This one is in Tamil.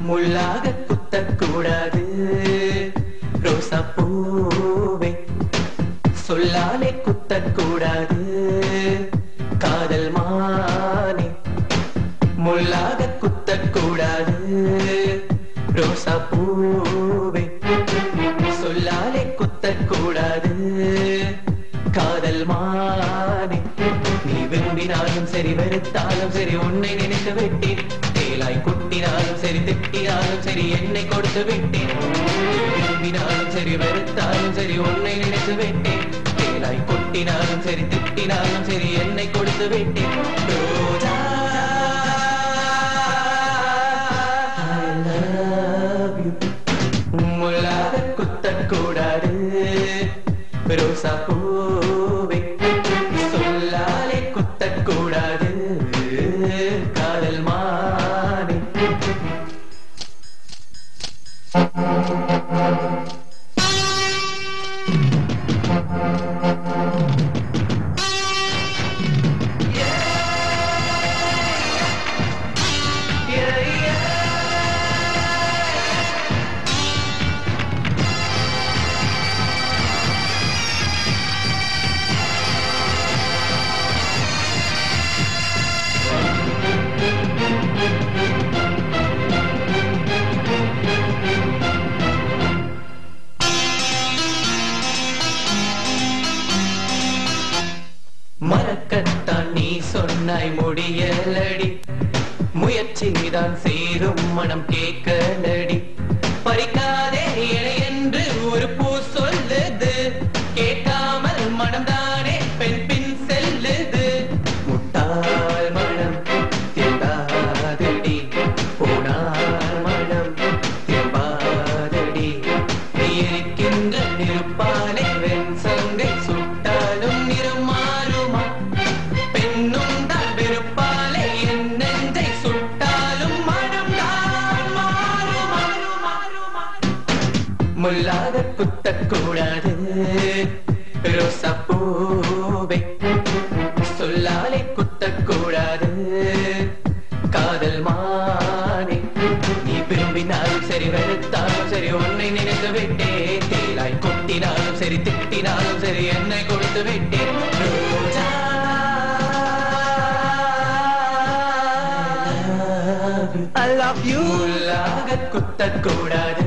முள்ளாக குத்தக்கூடாது ரோசா பூவே, சொல்லாலே குத்தக்கூடாது காதல் மானே. முள்ளாக குத்தக்கூடாது ரோசா பூவே, சொல்லாலே குத்தக்கூடாது காதல் மானே. நீ விரும்பினாலும் சரி வெறுத்தாலும் சரி உன்னை நினைத்து விட்டேன். தேலாய் கொட்டினாலும் சரி திட்டினாலும் சரி என்னை கொடுத்து விட்டேன். விரும்பினாலும் சரி வெறுத்தாலும் சரி உன்னை நினைத்து விட்டேன். தேலாய் கொட்டினாலும் சரி திட்டினாலும் சரி என்னை கொடுத்து விட்டேன். ரோஜா I love you. முள்ளாக குத்தக்கூடாது ரோசா பூவே, சொல்லாலே குத்தக்கூடாது காதல் மானே. மறக்கத்தான் நீ சொன்னாய் முடியலடி, முயற்சிதான் சேரும் மனம் கேட்கலடி. பறிக்காதே எனை என்று ஒரு பூ சொல்லுது, கேட்காமல் மனம்தானே பெண் பின் செல்லுது. முட்டாள் மனம் திரும்பாதடி, போனால் மனம் திரும்பாதடி. நீ இருக்கின்ற நிருப்பாலே வெண் சங்கை சுட்டாலும் நிறம் மாறுமா? பெண்ணும் தான் வெறுப்பாலே என் நெஞ்சை சுட்டாலும் மனம் தான் மாறுமா? முள்ளாக குத்தக்கூடாது ரோசா பூவே, சொல்லாலே குத்தக்கூடாது காதல் மானே. நீ விரும்பினாலும் சரி வெறுத்தாலும் சரி உன்னை நினைத்து விட்டேன். தேலாய் கொட்டினாலும் சரி திட்டினாலும் சரி என்னை கொடுத்து விட்டேன். ரோஜா I love you. முள்ளாக குத்தக்கூடாது